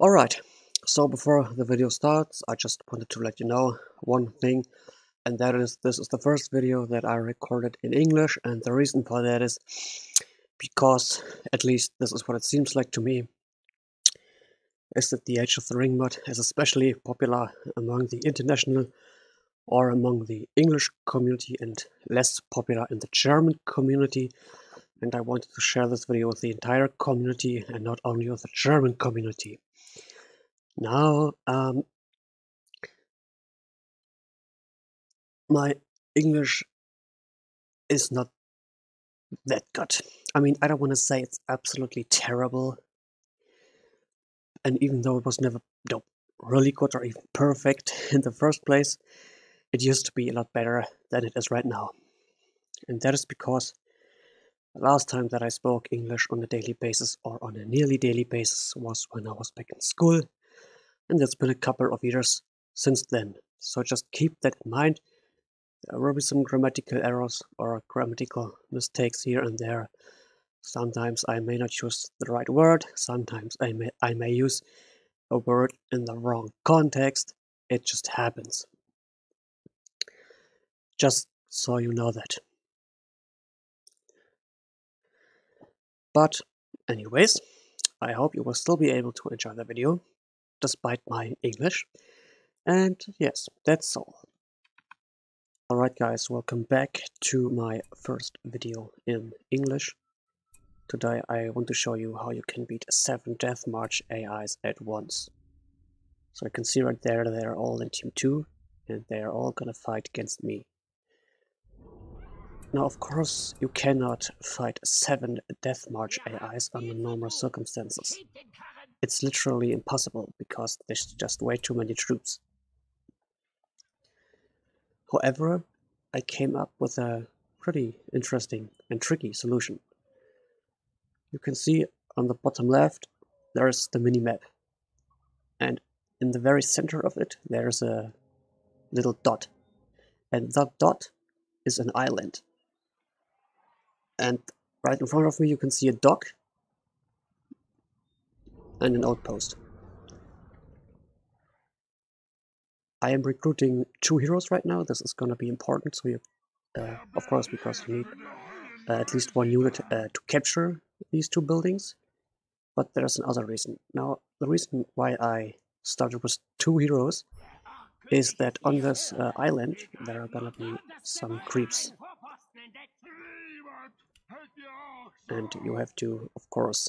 Alright, so before the video starts, I just wanted to let you know one thing, and that is this is the first video that I recorded in English, and the reason for that is because, at least this is what it seems like to me, is that the Age of the Ring mod is especially popular among the international or among the English community and less popular in the German community, and I wanted to share this video with the entire community and not only with the German community. Now, my English is not that good. I mean, I don't want to say it's absolutely terrible, and even though it was never really good or even perfect in the first place, it used to be a lot better than it is right now. And that is because the last time that I spoke English on a daily basis or on a nearly daily basis was when I was back in school, and it's been a couple of years since then. So just keep that in mind. There will be some grammatical errors or grammatical mistakes here and there. Sometimes I may not use the right word, sometimes I may use a word in the wrong context. It just happens. Just so you know that. But anyways, I hope you will still be able to enjoy the video, despite my English. And yes, that's all. Alright guys, welcome back to my first video in English. Today I want to show you how you can beat 7 Death March AIs at once. So you can see right there, they're all in Team 2, and they're all gonna fight against me. Now of course, you cannot fight 7 Death March AIs under normal circumstances. It's literally impossible, because there's just way too many troops. However, I came up with a pretty interesting and tricky solution. You can see on the bottom left, there's the mini-map. And in the very center of it, there's a little dot. And that dot is an island. And right in front of me, you can see a dock and an outpost. I am recruiting 2 heroes right now. This is going to be important, so you, of course, because you need at least 1 unit to capture these 2 buildings. But there's another reason. Now, the reason why I started with 2 heroes is that on this island there are gonna be some creeps. And you have to, of course,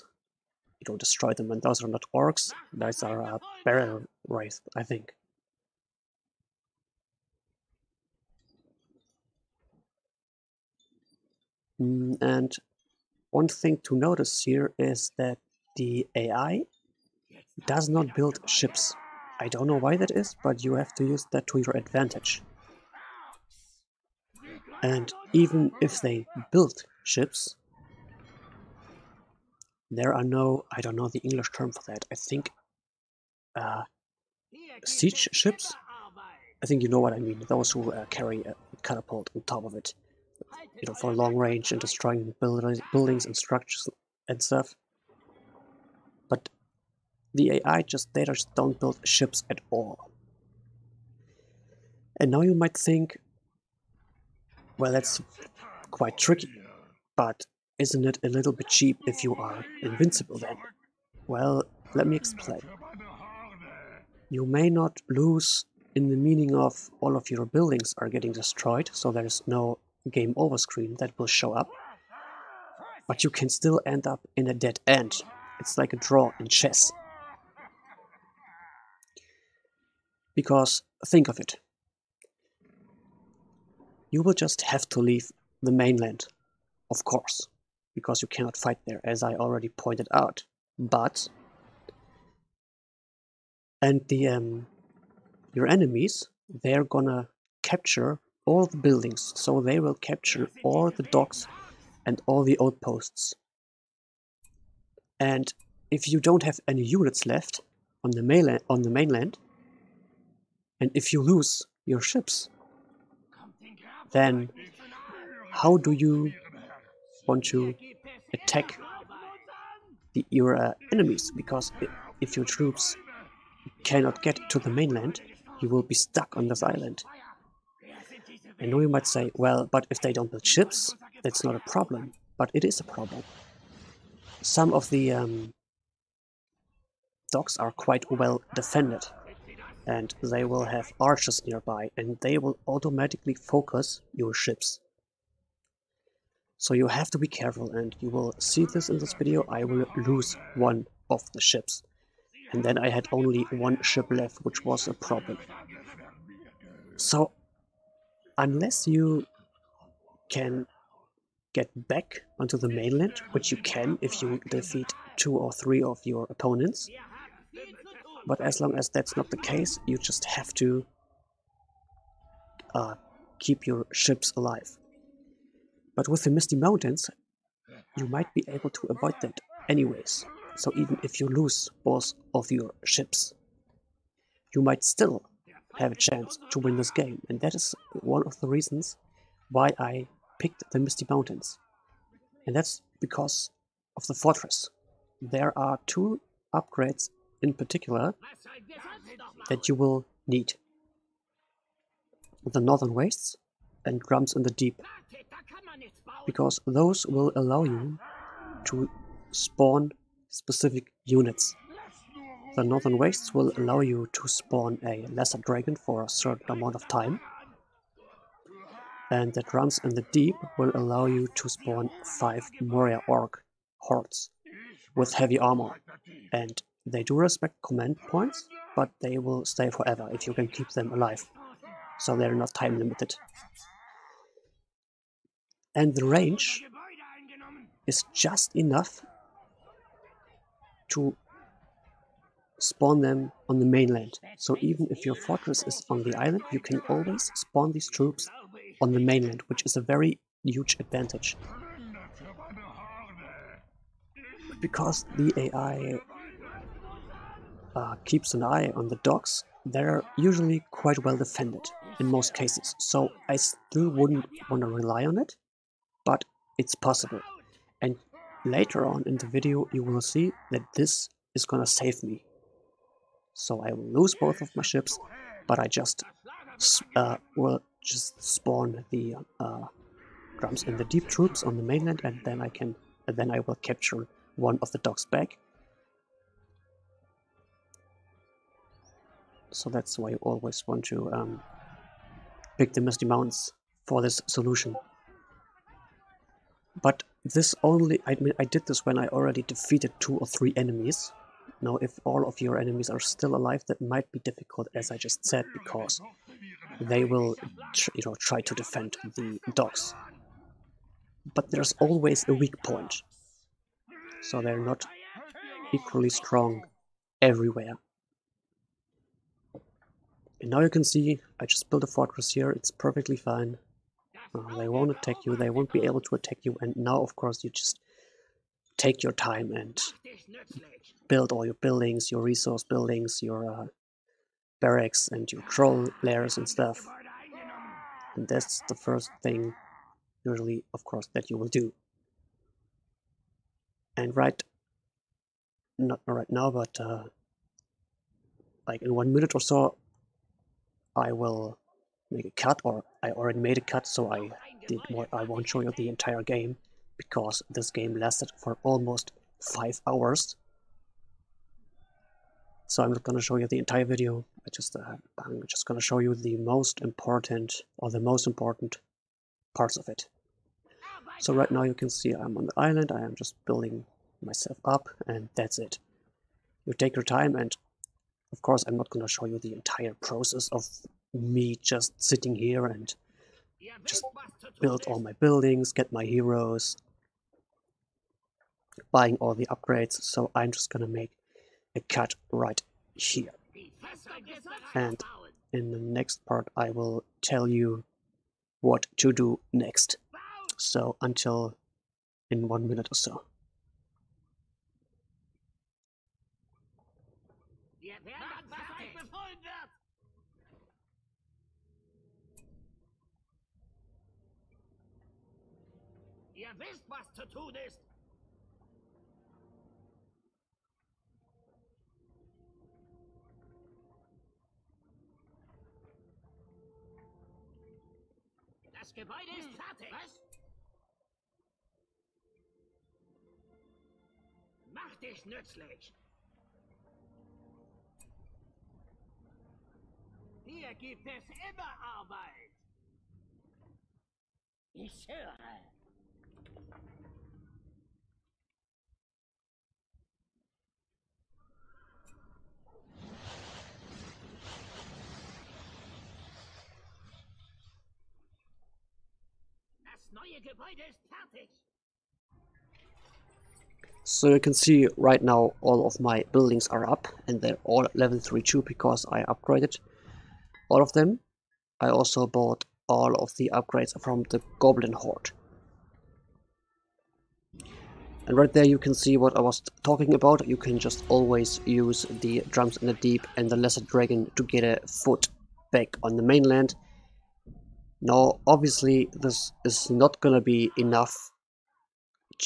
destroy them. And those are not orcs, those are barrel wraith, I think. And one thing to notice here is that the AI does not build ships. I don't know why that is, but you have to use that to your advantage. And even if they build ships, there are no, I don't know the English term for that, I think siege ships? I think you know what I mean, those who carry a catapult on top of it, for long range and destroying buildings and structures and stuff. But the AI they just don't build ships at all. And now you might think, well, that's quite tricky, but isn't it a little bit cheap if you are invincible then? Well, let me explain. You may not lose in the meaning of all of your buildings are getting destroyed, so there's no game over screen that will show up, but you can still end up in a dead end. It's like a draw in chess. Because think of it. You will just have to leave the mainland, of course, because you cannot fight there, as I already pointed out. But your enemies, they're gonna capture all the buildings, so they will capture all the docks and all the outposts. And if you don't have any units left on the mainland, and if you lose your ships, then how do you want to attack your enemies? Because if your troops cannot get to the mainland, you will be stuck on this island. I know you might say, well, but if they don't build ships, that's not a problem. But it is a problem. Some of the docks are quite well defended, and they will have archers nearby, and they will automatically focus your ships. So you have to be careful, and you will see this in this video. I will lose one of the ships. And then I had only one ship left, which was a problem. So, unless you can get back onto the mainland, which you can if you defeat 2 or 3 of your opponents, but as long as that's not the case, you just have to keep your ships alive. But with the Misty Mountains, you might be able to avoid that anyways. So even if you lose both of your ships, you might still have a chance to win this game. And that is one of the reasons why I picked the Misty Mountains. And that's because of the fortress. There are 2 upgrades in particular that you will need. The Northern Wastes and Drums in the Deep. Because those will allow you to spawn specific units. The Northern Wastes will allow you to spawn a lesser dragon for a certain amount of time. And the Drums in the Deep will allow you to spawn 5 Moria Orc hordes with heavy armor. And they do respect command points, but they will stay forever if you can keep them alive. So they're not time limited. And the range is just enough to spawn them on the mainland. So even if your fortress is on the island, you can always spawn these troops on the mainland, which is a very huge advantage. Because the AI keeps an eye on the docks, they're usually quite well defended in most cases. So I still wouldn't want to rely on it, but it's possible. And later on in the video you will see that this is gonna save me. So I will lose both of my ships, but I just will just spawn the Drums in the Deep troops on the mainland, and then I will capture one of the docks back. So that's why you always want to pick the Misty Mountains for this solution. But this only, I did this when I already defeated 2 or 3 enemies. Now, if all of your enemies are still alive, that might be difficult, as I just said, because they will, try to defend the docks. But there's always a weak point, so they're not equally strong everywhere. And now you can see, I just built a fortress here, it's perfectly fine. They won't attack you, they won't be able to attack you, and now of course you just take your time and build all your buildings, your resource buildings, your barracks and your troll lairs and stuff. And that's the first thing, usually, of course, that you will do. And not right now, but like in 1 minute or so, I will make a cut, or I already made a cut, so I won't show you the entire game, because this game lasted for almost 5 hours. So I'm not going to show you the entire video. I'm just going to show you the most important parts of it. So right now you can see I'm on the island. I am just building myself up, and that's it. You take your time, and of course I'm not going to show you the entire process of me just sitting here and just build all my buildings, get my heroes, buying all the upgrades. So I'm just going to make a cut right here. And in the next part I will tell you what to do next. So until in 1 minute or so. Ihr wisst, was zu tun ist. Das Gebäude ist fertig. Was? Mach dich nützlich. Hier gibt es immer Arbeit. Ich höre. Das neue Gebäude ist fertig. So you can see right now all of my buildings are up and they're all level 3 too because I upgraded all of them. I also bought all of the upgrades from the Goblin Horde. And right there you can see what I was talking about. You can just always use the Drums in the Deep and the Lesser Dragon to get a foot back on the mainland. Now obviously this is not gonna be enough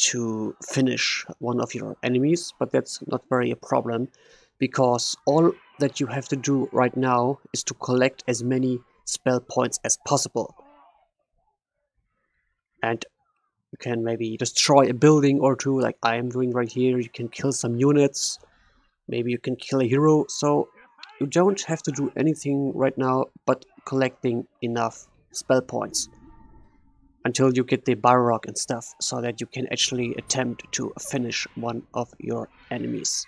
to finish one of your enemies, but that's not very a problem because all that you have to do right now is to collect as many spell points as possible. And you can maybe destroy a building or two like I am doing right here. You can kill some units, maybe you can kill a hero, so you don't have to do anything right now but collecting enough spell points until you get the Balrog and stuff, so that you can actually attempt to finish one of your enemies.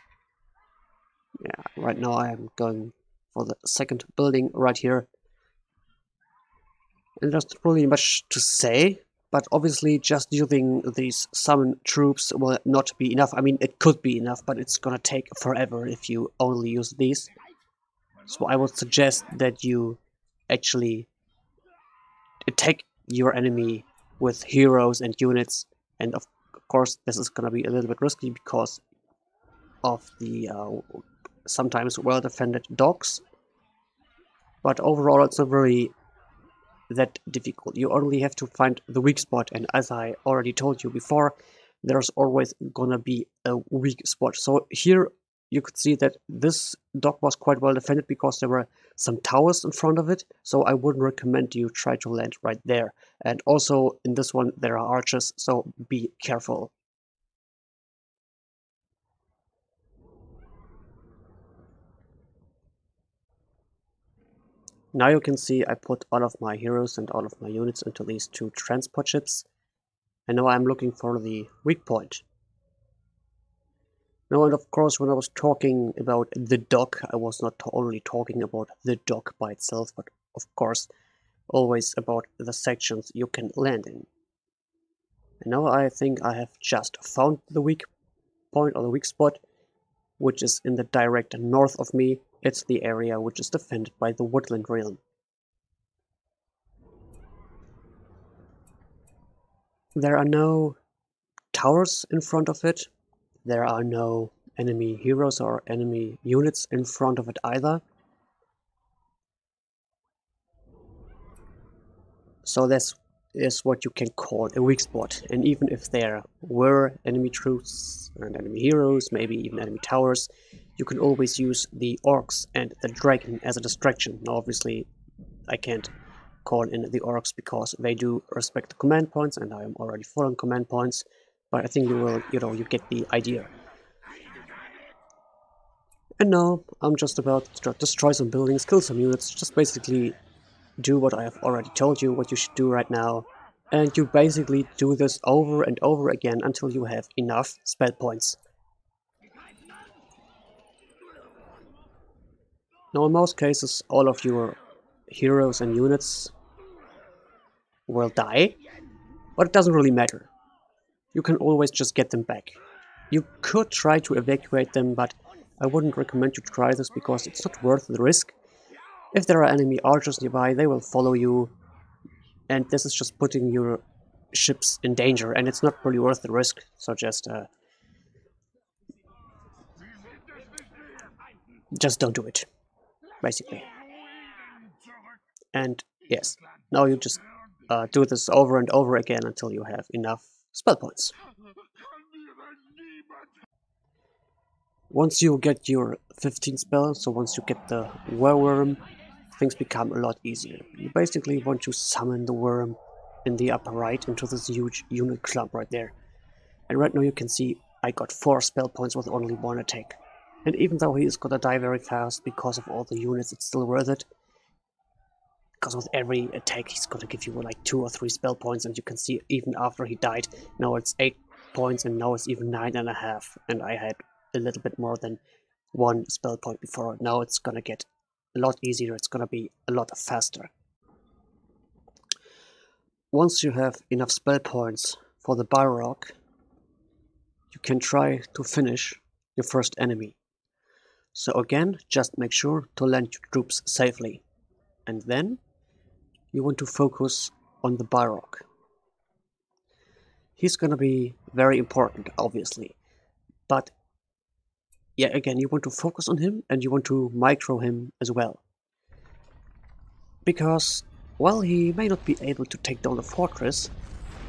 Yeah, right now I am going for the second building right here. And there's not really much to say, but obviously just using these summon troops will not be enough. I mean, it could be enough, but it's gonna take forever if you only use these. So I would suggest that you actually attack your enemy with heroes and units, and of course this is gonna be a little bit risky because of the sometimes well defended dogs, but overall it's not very that difficult. You only have to find the weak spot, and as I already told you before, there's always gonna be a weak spot. So here you could see that this dock was quite well defended because there were some towers in front of it, so I wouldn't recommend you try to land right there. And also in this one there are archers, so be careful. Now you can see I put all of my heroes and all of my units into these two transport ships, and now I'm looking for the weak point. Now, and of course, when I was talking about the dock, I was not only talking about the dock by itself, but of course, always about the sections you can land in. And now I think I have just found the weak point or the weak spot, which is in the direct north of me. It's the area which is defended by the Woodland Realm. There are no towers in front of it. There are no enemy heroes or enemy units in front of it either. So this is what you can call a weak spot. And even if there were enemy troops and enemy heroes, maybe even enemy towers, you can always use the orcs and the dragon as a distraction. Now obviously I can't call in the orcs because they do respect the command points and I am already full on command points, but I think you will, you get the idea. And now I'm just about to destroy some buildings, kill some units, just basically do what I have already told you what you should do right now. And you basically do this over and over again until you have enough spell points. Now in most cases all of your heroes and units will die, but it doesn't really matter. You can always just get them back. You could try to evacuate them, but I wouldn't recommend you try this because it's not worth the risk. If there are enemy archers nearby, they will follow you, and this is just putting your ships in danger, and it's not really worth the risk, so just don't do it, basically. And yes, now you just do this over and over again until you have enough spell points. Once you get your 15 spells, so once you get the werewolf, things become a lot easier. You basically want to summon the worm, in the upper right into this huge unit clump right there. And right now you can see I got 4 spell points with only 1 attack. And even though he is gonna die very fast because of all the units, it's still worth it. Because with every attack he's gonna give you like 2 or 3 spell points, and you can see even after he died, now it's 8 points and now it's even 9.5. And I had a little bit more than 1 spell point before. Now it's gonna get a lot easier, it's gonna be a lot faster. Once you have enough spell points for the Balrog, you can try to finish your first enemy. So again, just make sure to land your troops safely. And then you want to focus on the Balrog. He's gonna be very important, obviously. But yeah, again, you want to focus on him and you want to micro him as well. Because while he may not be able to take down the fortress,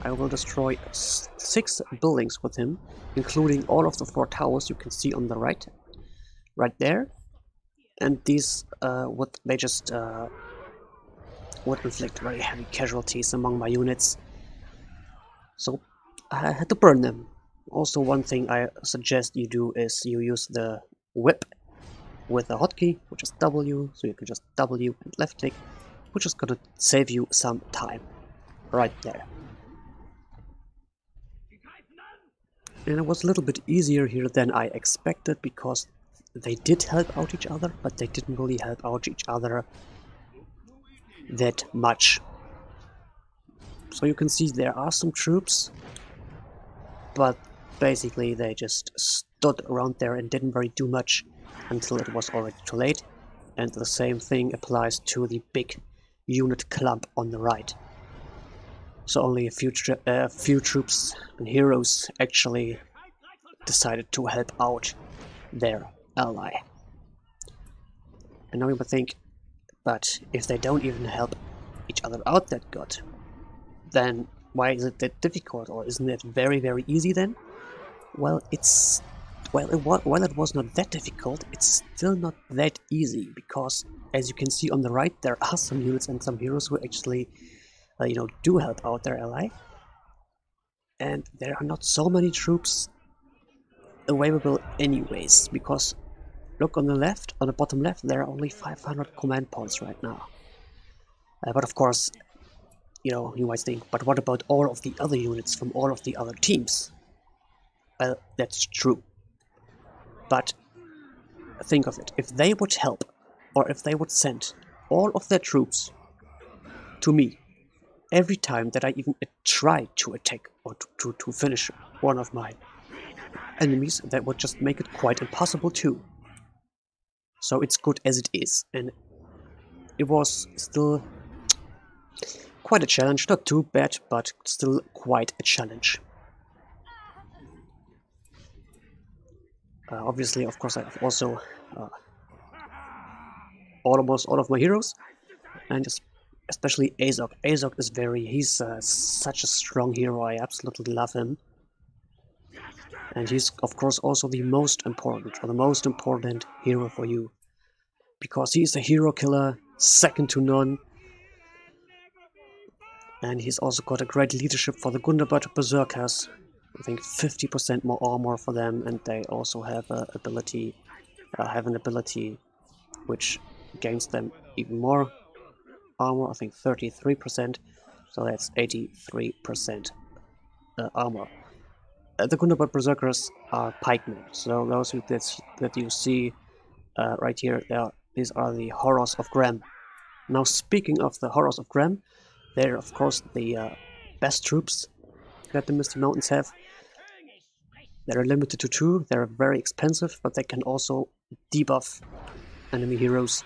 I will destroy 6 buildings with him, including all of the 4 towers you can see on the right there. And these would inflict very heavy casualties among my units. So I had to burn them. Also, one thing I suggest you do is you use the whip with a hotkey, which is W, so you can just W and left click, which is gonna save you some time right there. And it was a little bit easier here than I expected, because they did help out each other, but they didn't really help out each other that much. So you can see there are some troops, but basically they just stood around there and didn't really do much until it was already too late. And the same thing applies to the big unit clump on the right. So only a few troops and heroes actually decided to help out their ally. And now you might think, but if they don't even help each other out that good, then why is it that difficult, or isn't it very, very easy then? Well, while it was not that difficult, it's still not that easy, because as you can see on the right, there are some units and some heroes who actually do help out their ally, and there are not so many troops available anyways, because look on the bottom left, there are only 500 command points right now. But of course, you might think, but what about all of the other units from all of the other teams? Well, that's true. But think of it, if they would help, or if they would send all of their troops to me every time that I even try to attack or to finish one of my enemies, that would just make it quite impossible too. So it's good as it is, and it was still quite a challenge, not too bad, but still quite a challenge. Obviously, of course, I have also almost all of my heroes, and especially Azog. Azog is he's such a strong hero, I absolutely love him. And he's, of course, also the most important hero for you. Because he's a hero killer, second to none. And he's also got a great leadership for the Gundabad Berserkers. I think 50% more armor for them, and they also have an ability which gains them even more armor, I think 33%, so that's 83% armor. The Gundabad Berserkers are pikemen, so those that you see right here, these are the Horrors of Graham. Now, speaking of the Horrors of Graham, they're of course the best troops that the Misty Mountains have. They're limited to 2, they're very expensive, but they can also debuff enemy heroes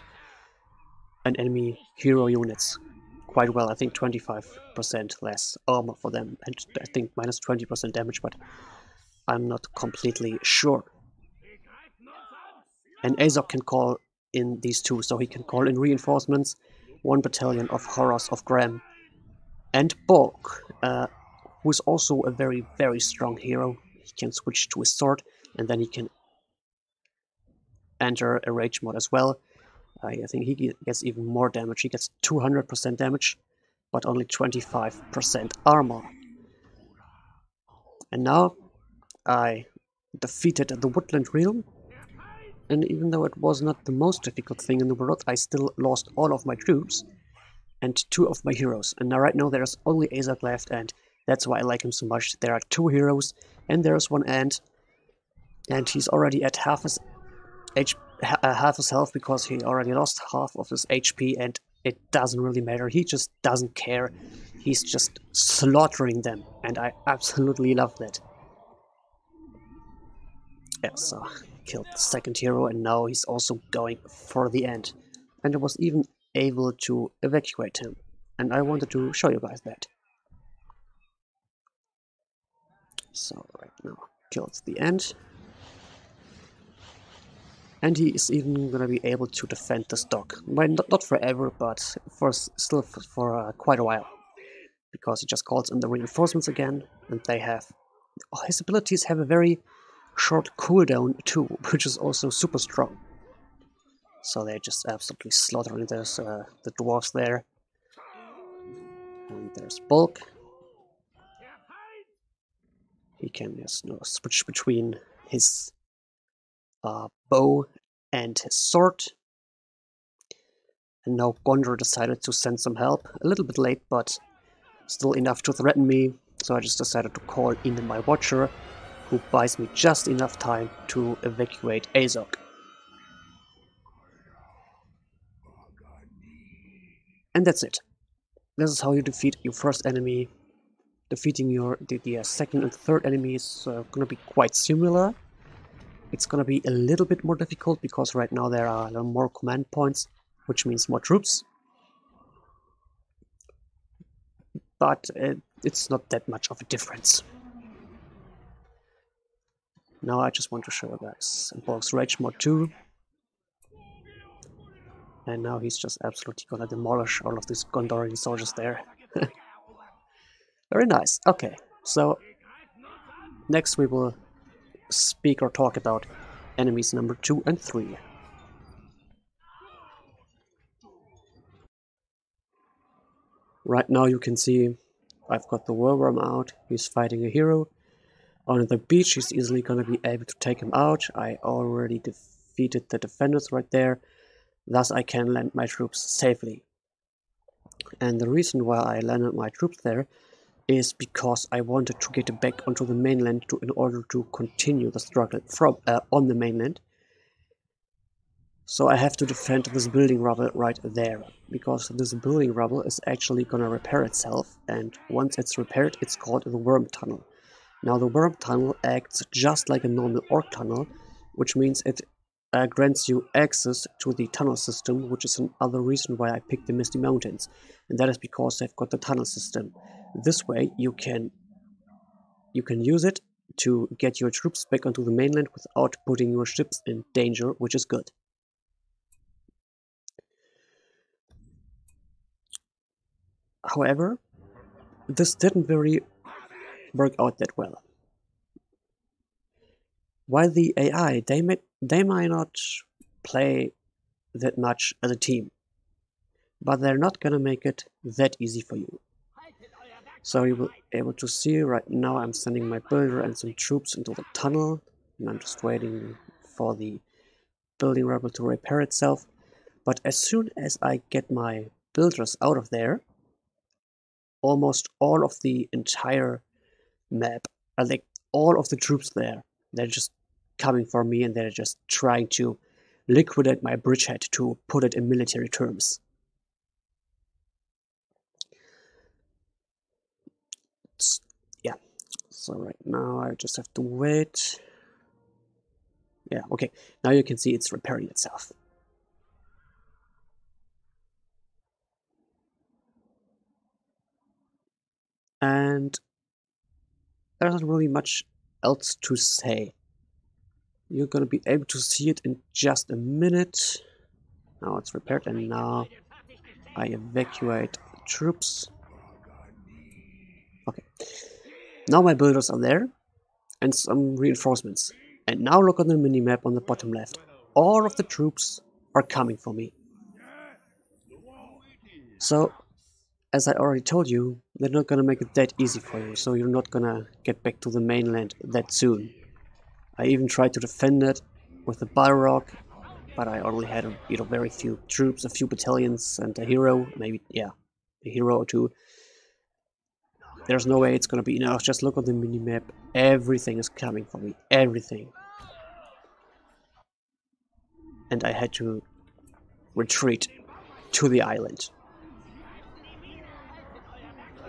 and enemy hero units quite well. I think 25% less armor for them, and I think minus 20% damage, but I'm not completely sure. And Azog can call in these 2, so he can call in reinforcements, 1 battalion of Horrors of Graham, and Borg, who is also a very, very strong hero. He can switch to his sword, and then he can enter a rage mod as well. I think he gets even more damage. He gets 200% damage, but only 25% armor. And now I defeated the Woodland Realm, and even though it was not the most difficult thing in the world, I still lost all of my troops and 2 of my heroes. And now right now there's only Azog left, and that's why I like him so much. There are 2 heroes, and there's 1 ant, and he's already at half his health because he already lost half of his HP, and it doesn't really matter. He just doesn't care. He's just slaughtering them, and I absolutely love that. Yeah, so killed the second hero, and now he's also going for the end. And I was even able to evacuate him, and I wanted to show you guys that. So right now, killed the end. And he is even gonna be able to defend this dock. Well, not forever, but still for quite a while. Because he just calls in the reinforcements again, and they have... his abilities have a very short cooldown too, which is also super strong. So they're just absolutely slaughtering the dwarves there. And there's Bulk. He can just switch between his bow and his sword. And now Gondor decided to send some help. A little bit late, but still enough to threaten me. So I just decided to call in my Watcher, who buys me just enough time to evacuate Azog. And that's it. This is how you defeat your first enemy. Defeating the second and third enemy is gonna be quite similar. It's gonna be a little bit more difficult because right now there are more command points, which means more troops. But it's not that much of a difference. Now I just want to show you guys Bulk's Rage Mod 2. And now he's just absolutely gonna demolish all of these Gondorian soldiers there. Very nice. Okay, so next we will speak or talk about enemies number 2 and 3. Right now you can see I've got the Whirlworm out. He's fighting a hero. On the beach he's easily gonna be able to take him out. I already defeated the defenders right there. Thus I can land my troops safely. And the reason why I landed my troops there is because I wanted to get back onto the mainland in order to continue the struggle from on the mainland. So I have to defend this building rubble right there, because this building rubble is actually gonna repair itself, and once it's repaired it's called the Worm Tunnel. Now the Worm Tunnel acts just like a normal Orc Tunnel, which means it grants you access to the tunnel system, which is another reason why I picked the Misty Mountains, and that is because they've got the tunnel system. This way you can use it to get your troops back onto the mainland without putting your ships in danger, which is good. However, this didn't really work out that well. While the AI, they might not play that much as a team, but they're not gonna make it that easy for you. So you will be able to see right now I'm sending my builder and some troops into the tunnel, and I'm just waiting for the building rubble to repair itself. But as soon as I get my builders out of there, almost all of the entire map, like all of the troops there, they're just coming for me, and they're just trying to liquidate my bridgehead, to put it in military terms. Yeah, so right now I just have to wait. Yeah, okay, now you can see it's repairing itself. And there's not really much else to say. You're gonna be able to see it in just a minute. Now it's repaired, and now I evacuate troops. Okay, now my builders are there, and some reinforcements. And now look on the minimap on the bottom left. All of the troops are coming for me. So as I already told you, they're not gonna make it that easy for you, so you're not gonna get back to the mainland that soon. I even tried to defend it with the Balrog, but I only had very few troops, a few battalions, and a hero, maybe, yeah, a hero or two. There's no way it's gonna be enough. Just look on the minimap. Everything is coming for me. Everything. And I had to retreat to the island.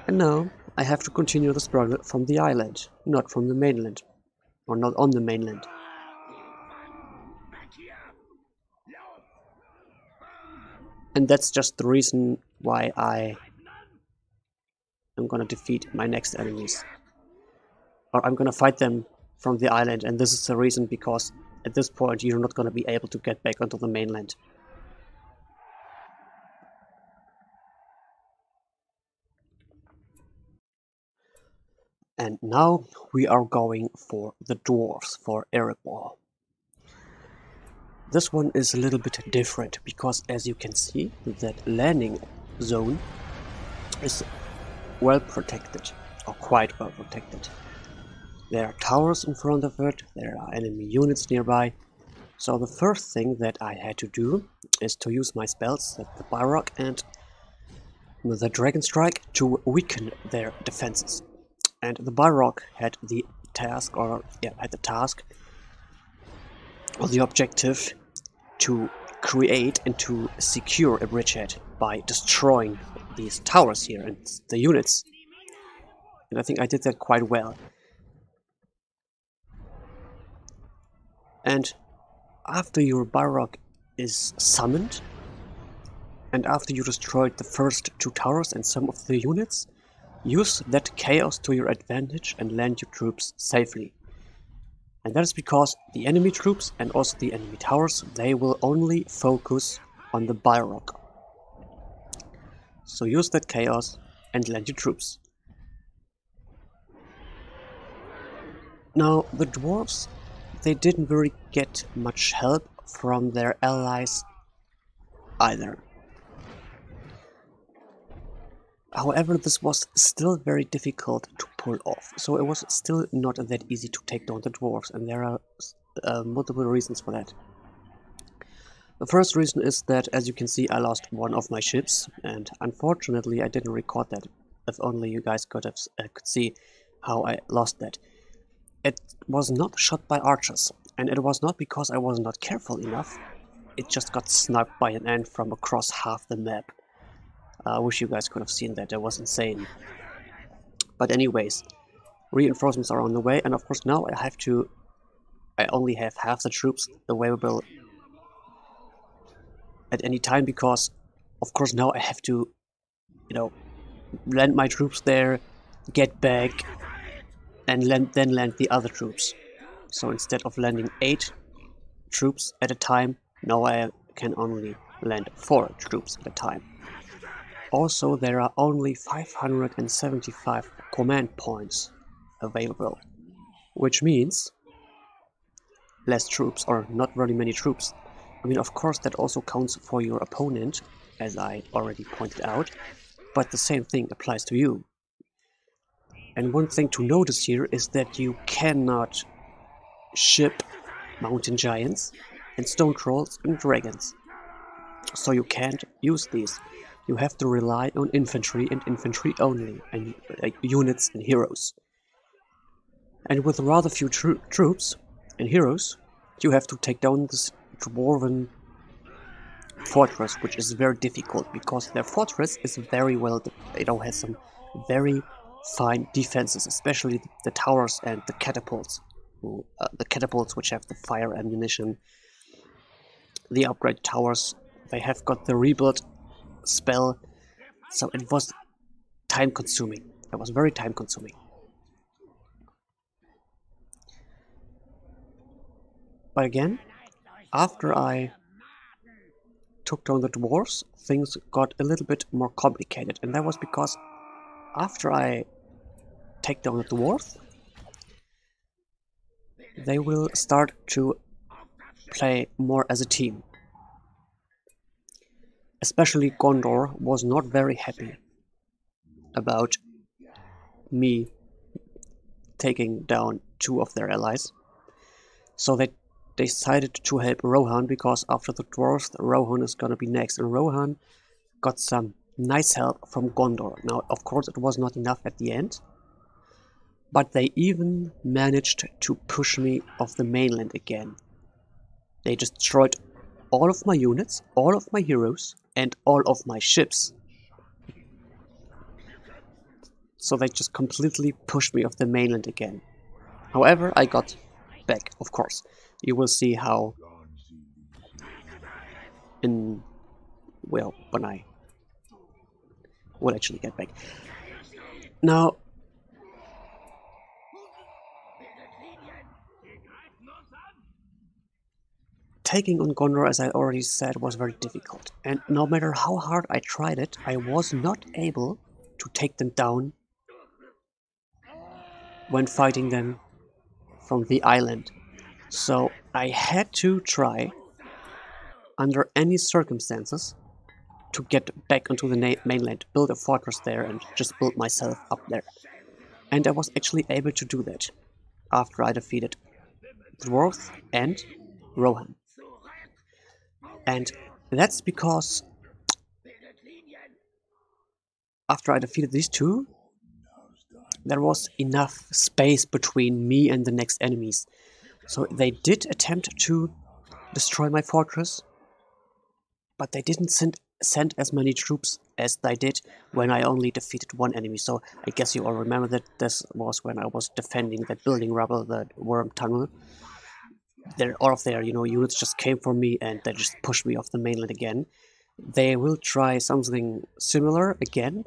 And now I have to continue the struggle from the island, not from the mainland. Or not on the mainland. And that's just the reason why I am gonna defeat my next enemies. Or I'm gonna fight them from the island, and this is the reason because at this point you're not gonna be able to get back onto the mainland. And now we are going for the Dwarves, for Erebor. This one is a little bit different because, as you can see, that landing zone is well protected, or quite well protected. There are towers in front of it, there are enemy units nearby, so the first thing that I had to do is to use my spells, the Balrog and the Dragon Strike, to weaken their defenses. And the Balrog had the task, or the objective to create and to secure a bridgehead by destroying these towers here and the units. And I think I did that quite well. And after your Balrog is summoned, and after you destroyed the first two towers and some of the units, use that chaos to your advantage and land your troops safely. And that is because the enemy troops and also the enemy towers, they will only focus on the Balrog. So use that chaos and land your troops. Now, the dwarves, they didn't really get much help from their allies either. However, this was still very difficult to pull off, so it was still not that easy to take down the dwarves, and there are multiple reasons for that. The first reason is that, as you can see, I lost one of my ships, and unfortunately I didn't record that. If only you guys could see how I lost that. It was not shot by archers, and it was not because I was not careful enough. It just got sniped by an ant from across half the map. I wish you guys could have seen that, that was insane. But anyways, reinforcements are on the way, and of course now I only have half the troops available at any time, because of course now I have to, land my troops there, get back, and then land the other troops. So instead of landing 8 troops at a time, now I can only land 4 troops at a time. Also, there are only 575 command points available, which means less troops, or not very many troops. I mean, of course, that also counts for your opponent, as I already pointed out, but the same thing applies to you. And one thing to notice here is that you cannot ship mountain giants and stone trolls and dragons. So you can't use these. You have to rely on infantry and infantry only, and units and heroes. And with rather few troops and heroes, you have to take down this dwarven fortress, which is very difficult because their fortress is very well, has some very fine defenses, especially the towers and the catapults. The catapults, which have the fire ammunition, the upgrade towers, they have got the rebuild spell, so it was time consuming. It was very time consuming. But again, after I took down the dwarves, things got a little bit more complicated, and that was because after I take down the dwarves, they will start to play more as a team. Especially Gondor was not very happy about me taking down 2 of their allies. So they decided to help Rohan, because after the Dwarves, Rohan is gonna be next. And Rohan got some nice help from Gondor. Now, of course, it was not enough at the end, but they even managed to push me off the mainland again. They destroyed all of my units, all of my heroes, and all of my ships. So they just completely pushed me off the mainland again. However, I got back, of course. You will see how when I will actually get back. Now, taking on Gondor, as I already said, was very difficult. And no matter how hard I tried it, I was not able to take them down when fighting them from the island. So I had to try, under any circumstances, to get back onto the mainland, build a fortress there, and just build myself up there. And I was actually able to do that after I defeated Dwarves and Rohan. And that's because after I defeated these two, there was enough space between me and the next enemies. So they did attempt to destroy my fortress, but they didn't send as many troops as they did when I only defeated one enemy. So I guess you all remember that this was when I was defending that building rubble, the worm tunnel. All of their units just came for me, and they just pushed me off the mainland again. They will try something similar again,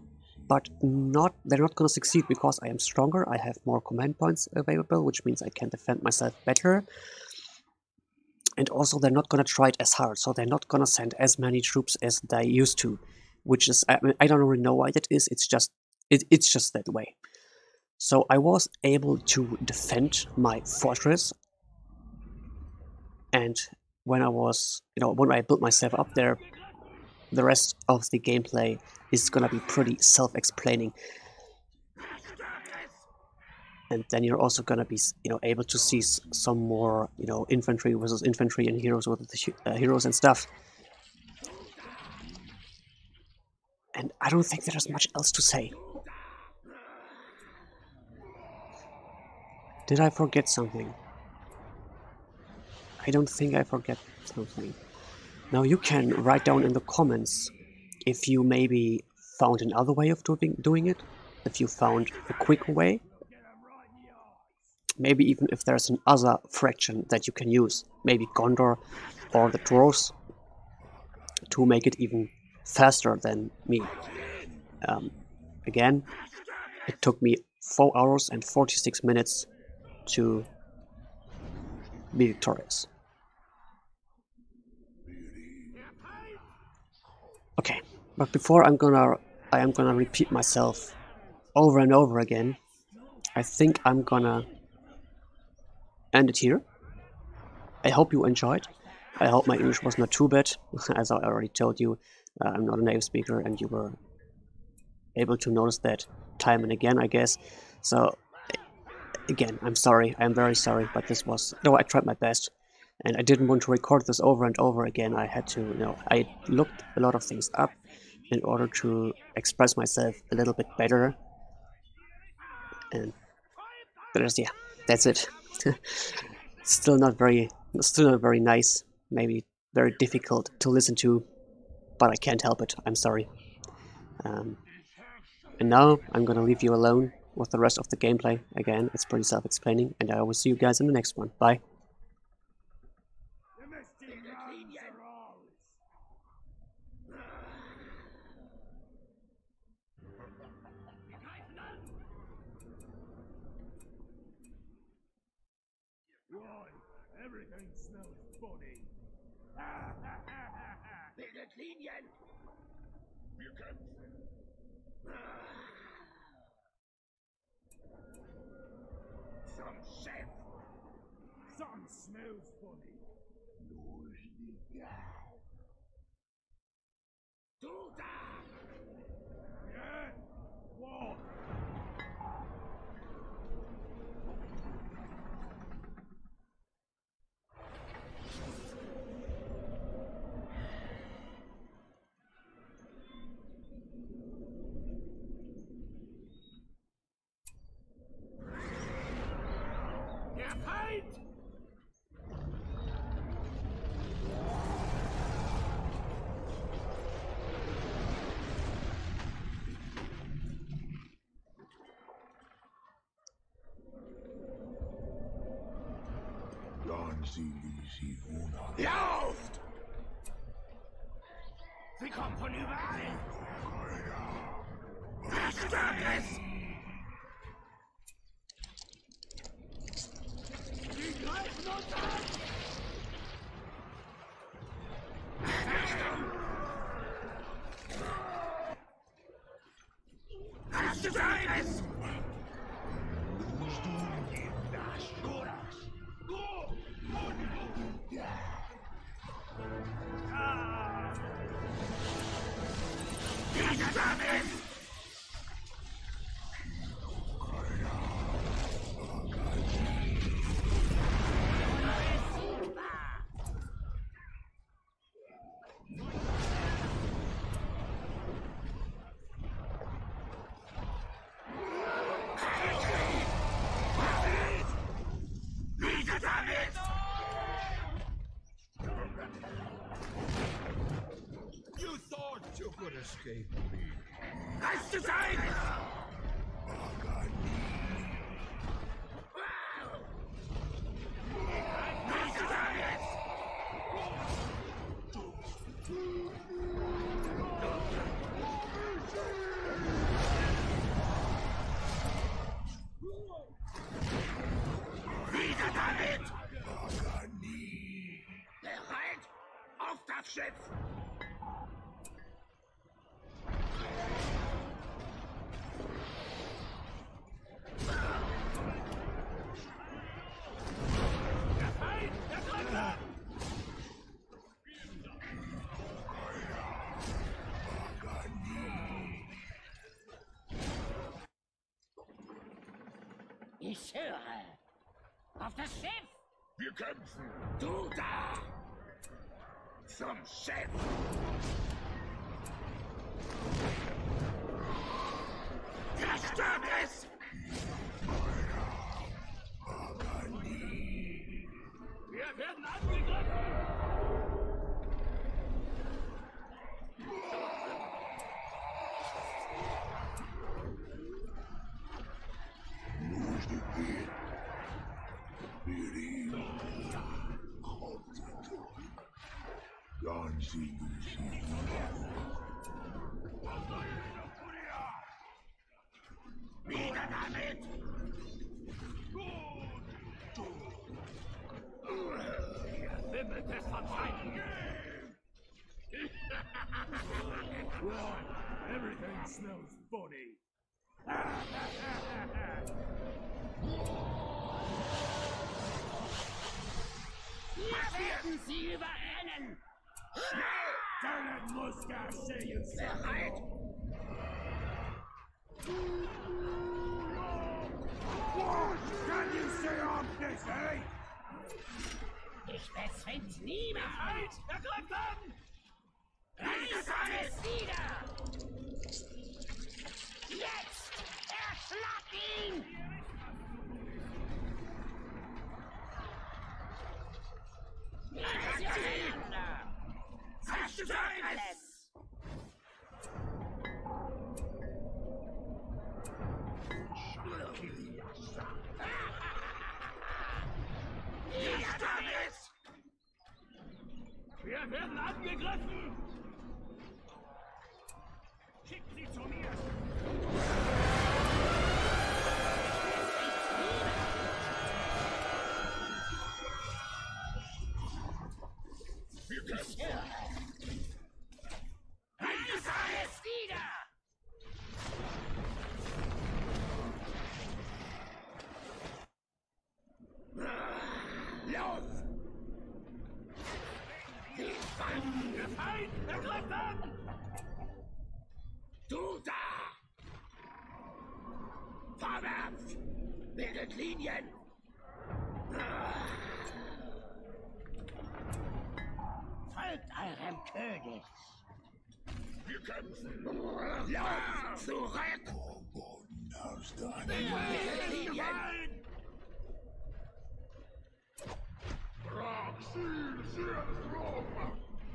but they're not going to succeed, because I am stronger. I have more command points available, which means I can defend myself better. And also, they're not going to try it as hard, so they're not going to send as many troops as they used to, which is, I don't really know why that is. It's just that way. So I was able to defend my fortress, and when I built myself up there, the rest of the gameplay is gonna be pretty self-explaining. And then you're also gonna be, able to see some more, infantry versus infantry and heroes with the heroes and stuff. And I don't think there's much else to say. Did I forget something? I don't think I forget something. Now you can write down in the comments if you maybe found another way of doing it, if you found a quicker way. Maybe even if there's another fraction that you can use, maybe Gondor or the Dwarves, to make it even faster than me. Again, it took me 4 hours and 46 minutes to be victorious. Okay, but before I am gonna repeat myself over and over again, I think I'm gonna end it here. I hope you enjoyed. I hope my English was not too bad. As I already told you, I'm not a native speaker, and you were able to notice that time and again, I guess. So, again, I'm sorry. I'm very sorry, but I tried my best. And I didn't want to record this over and over again. I had to, I looked a lot of things up in order to express myself a little bit better. And that's it. Still not very nice. Maybe very difficult to listen to, but I can't help it. I'm sorry. And now I'm gonna leave you alone with the rest of the gameplay. Again, it's pretty self-explaining, and I will see you guys in the next one. Bye. Everything smells funny. Bildet Linien! Wir kämpfen! Some chef! Some smells funny. Du da! Yeah? What? Lauft! Sie kommen von überall! Zerstört es! Sie greifen uns an! Achtung! Zerstört es! You thought you could escape me. Hast du sein? Wieder damit! Bereit? Auf das Schiff! Der Feind! Der greift an! Ich höre! Auf das Schiff! Wir kämpfen. Du da! Zum Schiff! Zerstört es! Wir werden angegriffen! Wieder damit! Wimmelt es von Feinden! Everything smells funny. Wir werden sie überrennen! Schnell! Don't let Mustache say you Bereit! Can you stay off this, eh? Ich bezwingt niemand! Er greift an! Reiß alles nieder! Jetzt! Erschlag ihn! Niedereinander! Zerstört alles! Nieder damit! Wir werden angegriffen! Schickt sie zu mir! Wir kämpfen. Reiß alles nieder! Lauf! Die Feind! Der Feind! Er greift an! Du da! Vorwärts! Bildet Linien! Folgt eurem König! Wir kämpfen. Lauf zurück! Bildet Linien!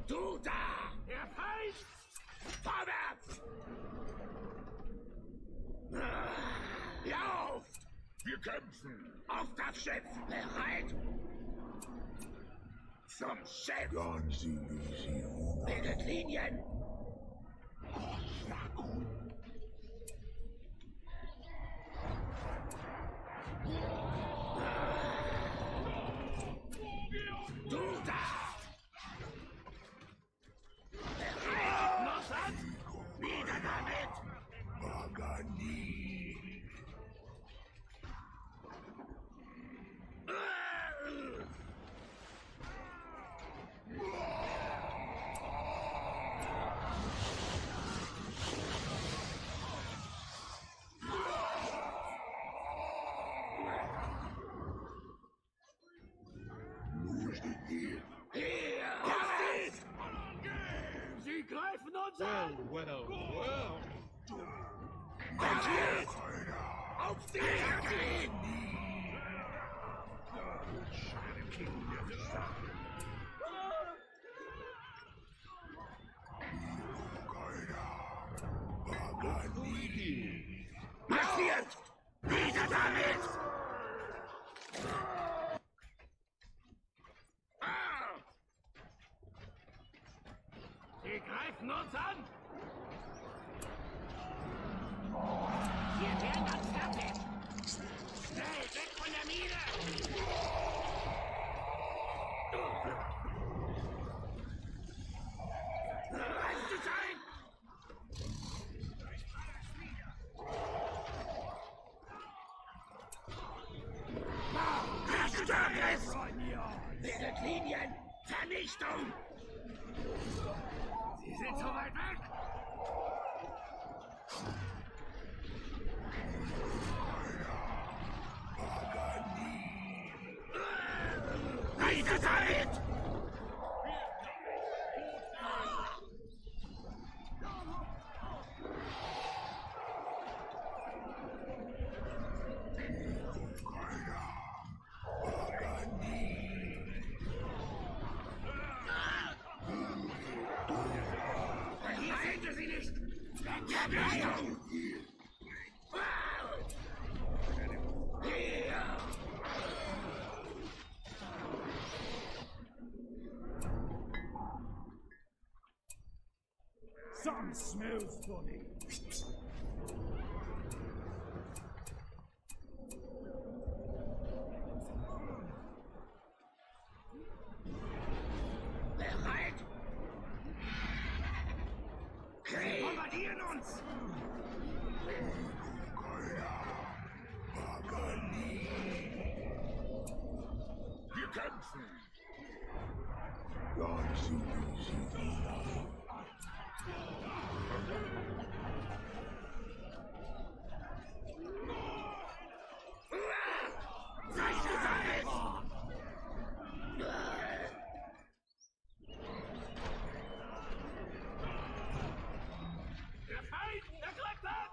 Du da! Der Feind! Vorwärts! Lauft! Wir kämpfen. Auf das Schiff! Bereit! Zum Chef! Bildet Bildet Linien! Du da! Bereit, Mossad! Wieder damit! Sie greifen uns an! Well. Markiert! Auf sie! Markiert! Markiert! Wieder damit! Sie greifen uns an! Wir werden dann fertig! Schnell, weg von der Mine! Reißt es ein! Zerstört es! Bildet Linien! Vernichtung! Sie sind so weit weg! Weiter damit! Verhindern Sie nicht! Vernichtung! Hier! Some smells funny. Bereit? Sie bombardieren uns! Wir kämpfen! Seid gesammelt! Der Feind, er greift an!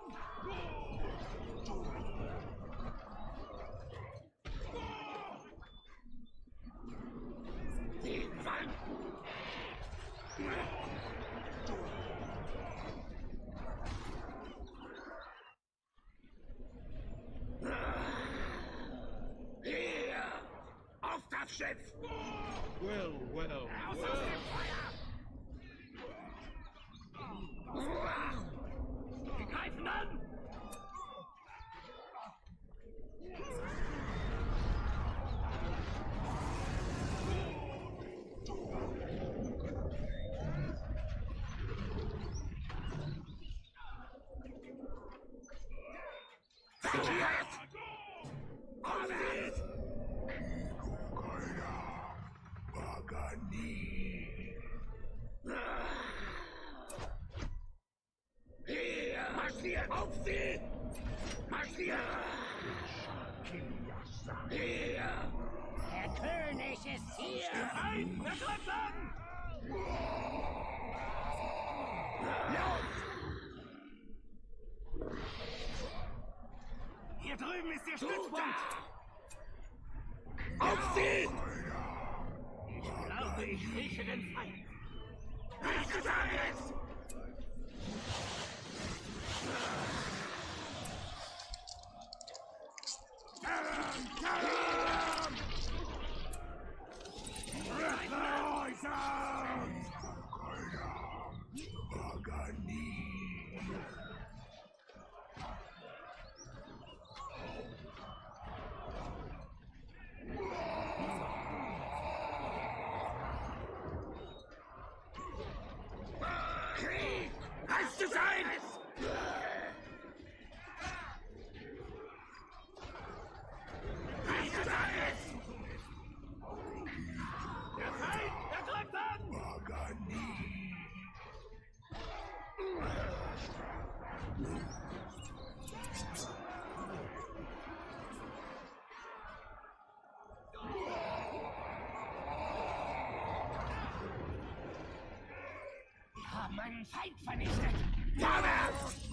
Den Feind! Hier! Auf das Schiff! Well. Raus aus dem Feuer! Wir greifen an! Verkehrt! Auf geht's! Hier! Marschiert! Auf sie! Marschiert! Hier! Der König ist hier! Nein! Er greift an! Hier drüben ist der Stützpunkt. Auf sie! Ich glaube, ich rieche den Feind. Nicht alles! meinen Feind vernichtet. Vorwärts!